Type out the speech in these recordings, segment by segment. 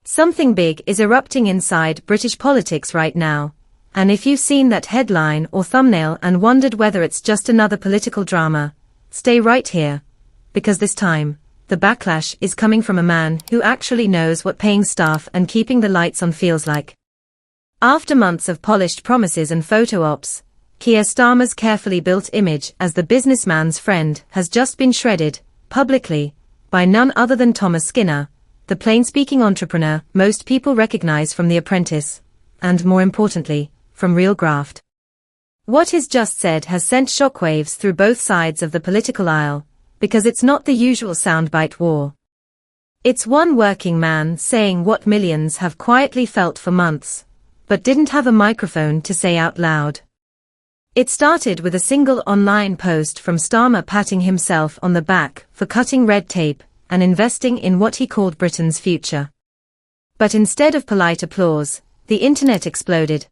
Something big is erupting inside British politics right now, and if you've seen that headline or thumbnail and wondered whether it's just another political drama, stay right here, because this time, the backlash is coming from a man who actually knows what paying staff and keeping the lights on feels like. After months of polished promises and photo ops, Keir Starmer's carefully built image as the businessman's friend has just been shredded, publicly, by none other than Thomas Skinner, the plain-speaking entrepreneur most people recognize from The Apprentice, and more importantly, from Real Graft. What he's just said has sent shockwaves through both sides of the political aisle, because it's not the usual soundbite war. It's one working man saying what millions have quietly felt for months, but didn't have a microphone to say out loud. It started with a single online post from Starmer patting himself on the back for cutting red tape and investing in what he called Britain's future. But instead of polite applause, the internet exploded.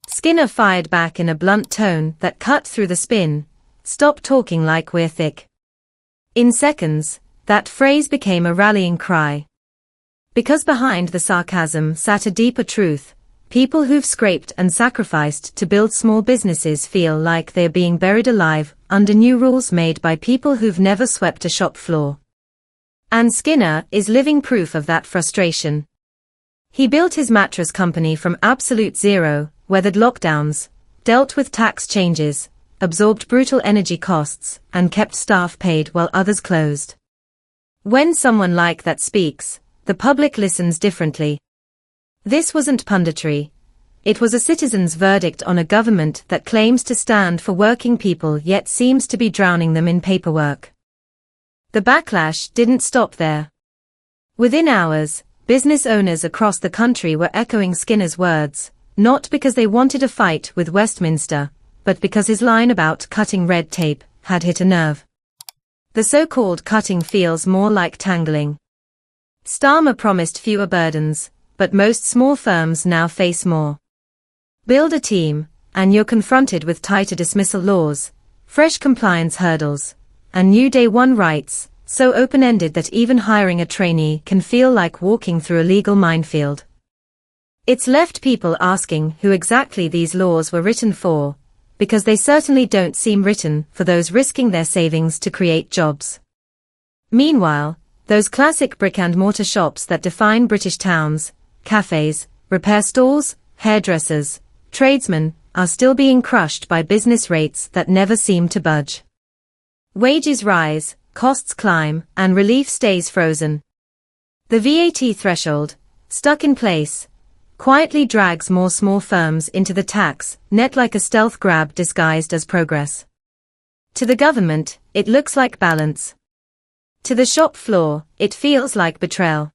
Skinner fired back in a blunt tone that cut through the spin, "Stop talking like we're thick." In seconds, that phrase became a rallying cry. Because behind the sarcasm sat a deeper truth. People who've scraped and sacrificed to build small businesses feel like they're being buried alive under new rules made by people who've never swept a shop floor. And Skinner is living proof of that frustration. He built his mattress company from absolute zero, weathered lockdowns, dealt with tax changes, absorbed brutal energy costs, and kept staff paid while others closed. When someone like that speaks, the public listens differently. This wasn't punditry. It was a citizen's verdict on a government that claims to stand for working people yet seems to be drowning them in paperwork. The backlash didn't stop there. Within hours, business owners across the country were echoing Skinner's words, not because they wanted a fight with Westminster, but because his line about cutting red tape had hit a nerve. The so-called cutting feels more like tangling. Starmer promised fewer burdens, but most small firms now face more. Build a team, and you're confronted with tighter dismissal laws, fresh compliance hurdles, and new day one rights, so open-ended that even hiring a trainee can feel like walking through a legal minefield. It's left people asking who exactly these laws were written for, because they certainly don't seem written for those risking their savings to create jobs. Meanwhile, those classic brick-and-mortar shops that define British towns, cafes, repair stores, hairdressers, tradesmen, are still being crushed by business rates that never seem to budge. Wages rise, costs climb, and relief stays frozen. The VAT threshold, stuck in place, quietly drags more small firms into the tax net like a stealth grab disguised as progress. To the government, it looks like balance. To the shop floor, it feels like betrayal.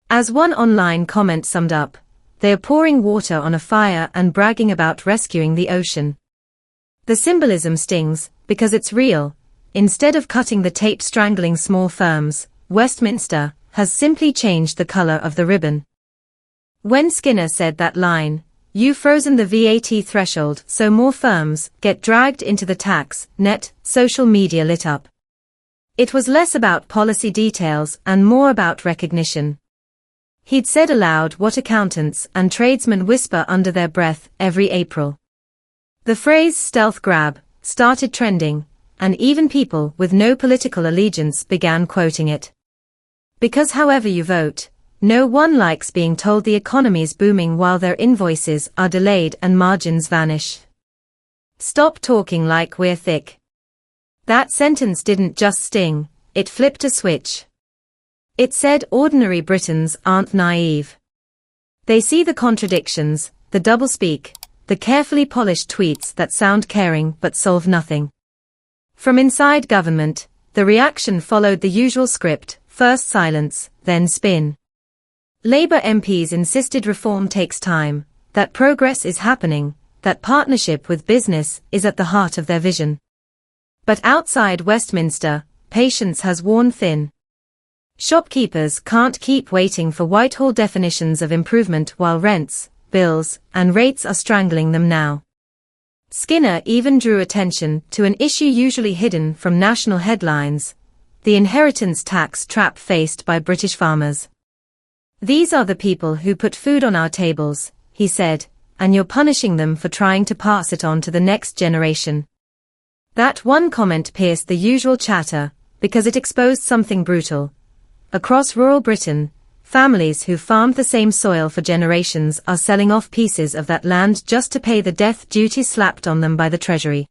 As one online comment summed up, they are pouring water on a fire and bragging about rescuing the ocean. The symbolism stings, because it's real. Instead of cutting the tape strangling small firms, Westminster has simply changed the color of the ribbon. When Skinner said that line, "You've frozen the VAT threshold so more firms get dragged into the tax net," social media lit up. It was less about policy details and more about recognition. He'd said aloud what accountants and tradesmen whisper under their breath every April. The phrase stealth grab started trending, and even people with no political allegiance began quoting it. Because however you vote, no one likes being told the economy's booming while their invoices are delayed and margins vanish. Stop talking like we're thick. That sentence didn't just sting, it flipped a switch. It said ordinary Britons aren't naive. They see the contradictions, the doublespeak, the carefully polished tweets that sound caring but solve nothing. From inside government, the reaction followed the usual script, first silence, then spin. Labour MPs insisted reform takes time, that progress is happening, that partnership with business is at the heart of their vision. But outside Westminster, patience has worn thin. Shopkeepers can't keep waiting for Whitehall definitions of improvement while rents, bills, and rates are strangling them now. Skinner even drew attention to an issue usually hidden from national headlines, the inheritance tax trap faced by British farmers. These are the people who put food on our tables, he said, and you're punishing them for trying to pass it on to the next generation. That one comment pierced the usual chatter, because it exposed something brutal. Across rural Britain, families who farmed the same soil for generations are selling off pieces of that land just to pay the death duty slapped on them by the Treasury.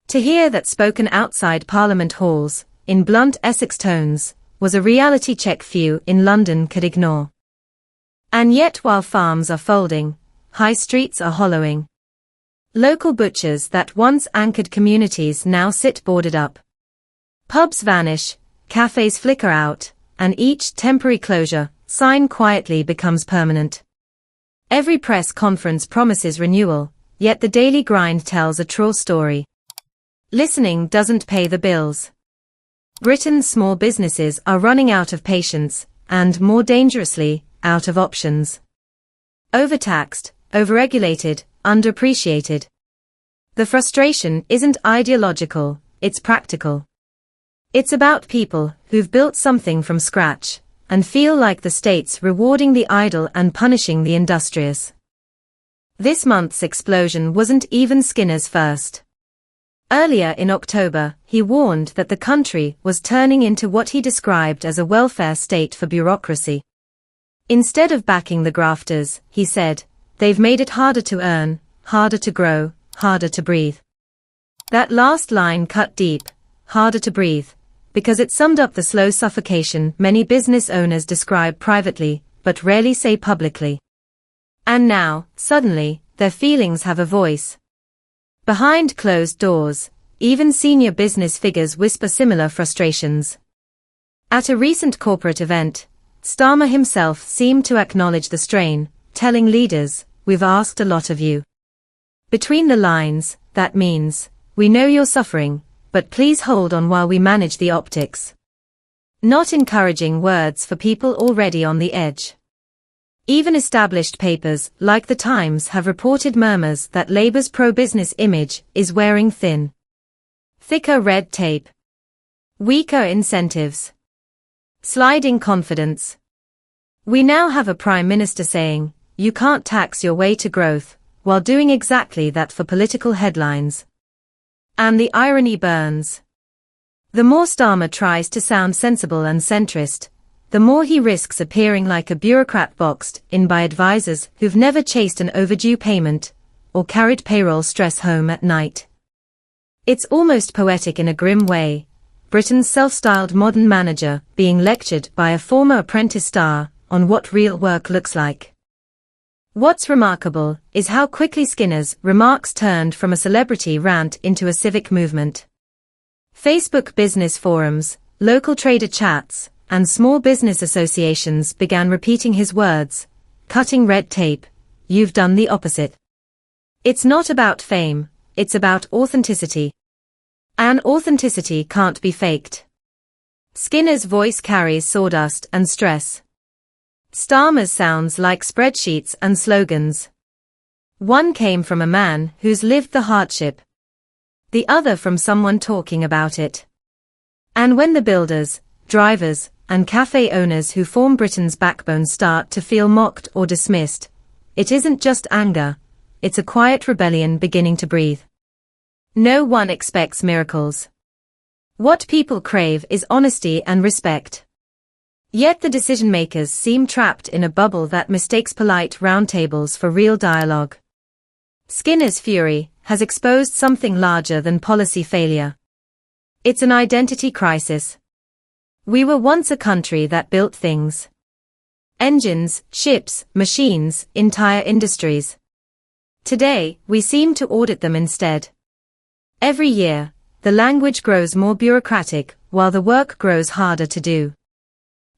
To hear that spoken outside Parliament halls, in blunt Essex tones, was a reality check few in London could ignore. And yet while farms are folding, high streets are hollowing. Local butchers that once anchored communities now sit boarded up. Pubs vanish, cafes flicker out, and each temporary closure sign quietly becomes permanent. Every press conference promises renewal, yet the daily grind tells a true story. Listening doesn't pay the bills. Britain's small businesses are running out of patience, and more dangerously, out of options. Overtaxed, overregulated, underappreciated. The frustration isn't ideological, it's practical. It's about people who've built something from scratch, and feel like the state's rewarding the idle and punishing the industrious. This month's explosion wasn't even Skinner's first. Earlier in October, he warned that the country was turning into what he described as a welfare state for bureaucracy. Instead of backing the grafters, he said, they've made it harder to earn, harder to grow, harder to breathe. That last line cut deep, harder to breathe, because it summed up the slow suffocation many business owners describe privately, but rarely say publicly. And now, suddenly, their feelings have a voice. Behind closed doors, even senior business figures whisper similar frustrations. At a recent corporate event, Starmer himself seemed to acknowledge the strain, telling leaders, "We've asked a lot of you." Between the lines, that means, "We know you're suffering, but please hold on while we manage the optics." Not encouraging words for people already on the edge. Even established papers, like The Times, have reported murmurs that Labour's pro-business image is wearing thin. Thicker red tape. Weaker incentives. Sliding confidence. We now have a Prime Minister saying, "You can't tax your way to growth," while doing exactly that for political headlines. And the irony burns. The more Starmer tries to sound sensible and centrist, the more he risks appearing like a bureaucrat boxed in by advisors who've never chased an overdue payment, or carried payroll stress home at night. It's almost poetic in a grim way, Britain's self-styled modern manager being lectured by a former Apprentice star on what real work looks like. What's remarkable is how quickly Skinner's remarks turned from a celebrity rant into a civic movement. Facebook business forums, local trader chats, and small business associations began repeating his words, "Cutting red tape, you've done the opposite." It's not about fame, it's about authenticity. And authenticity can't be faked. Skinner's voice carries sawdust and stress. Starmer's sounds like spreadsheets and slogans. One came from a man who's lived the hardship. The other from someone talking about it. And when the builders, drivers, and cafe owners who form Britain's backbone start to feel mocked or dismissed, it isn't just anger, it's a quiet rebellion beginning to breathe. No one expects miracles. What people crave is honesty and respect. Yet the decision-makers seem trapped in a bubble that mistakes polite roundtables for real dialogue. Skinner's fury has exposed something larger than policy failure. It's an identity crisis. We were once a country that built things. Engines, ships, machines, entire industries. Today, we seem to audit them instead. Every year, the language grows more bureaucratic, while the work grows harder to do.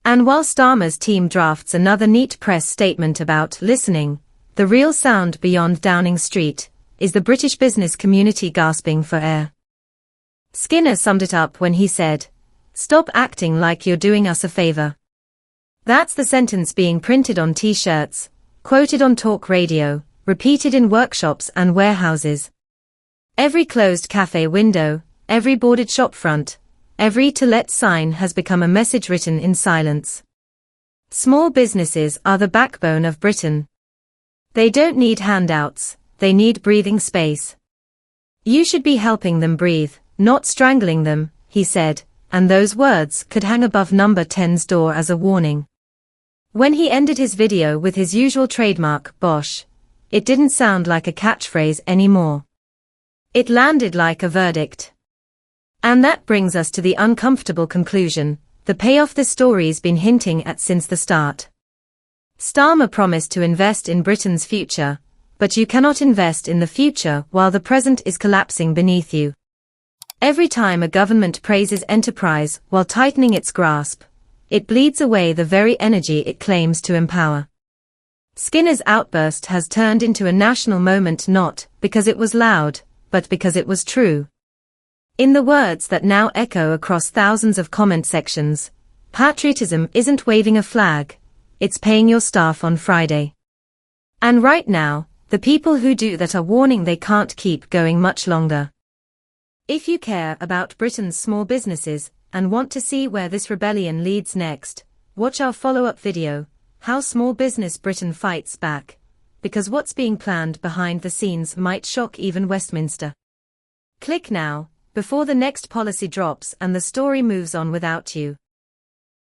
And while Starmer's team drafts another neat press statement about listening, the real sound beyond Downing Street is the British business community gasping for air. Skinner summed it up when he said, "Stop acting like you're doing us a favor." That's the sentence being printed on t-shirts, quoted on talk radio, repeated in workshops and warehouses. Every closed cafe window, every boarded shop front, every to let sign has become a message written in silence. Small businesses are the backbone of Britain. They don't need handouts, they need breathing space. You should be helping them breathe, not strangling them, he said, and those words could hang above number 10's door as a warning. When he ended his video with his usual trademark, "Bosh," it didn't sound like a catchphrase anymore. It landed like a verdict. And that brings us to the uncomfortable conclusion, the payoff this story's been hinting at since the start. Starmer promised to invest in Britain's future, but you cannot invest in the future while the present is collapsing beneath you. Every time a government praises enterprise while tightening its grasp, it bleeds away the very energy it claims to empower. Skinner's outburst has turned into a national moment not because it was loud, but because it was true. In the words that now echo across thousands of comment sections, patriotism isn't waving a flag, it's paying your staff on Friday. And right now, the people who do that are warning they can't keep going much longer. If you care about Britain's small businesses and want to see where this rebellion leads next, watch our follow-up video, How Small Business Britain Fights Back, because what's being planned behind the scenes might shock even Westminster. Click now, before the next policy drops and the story moves on without you.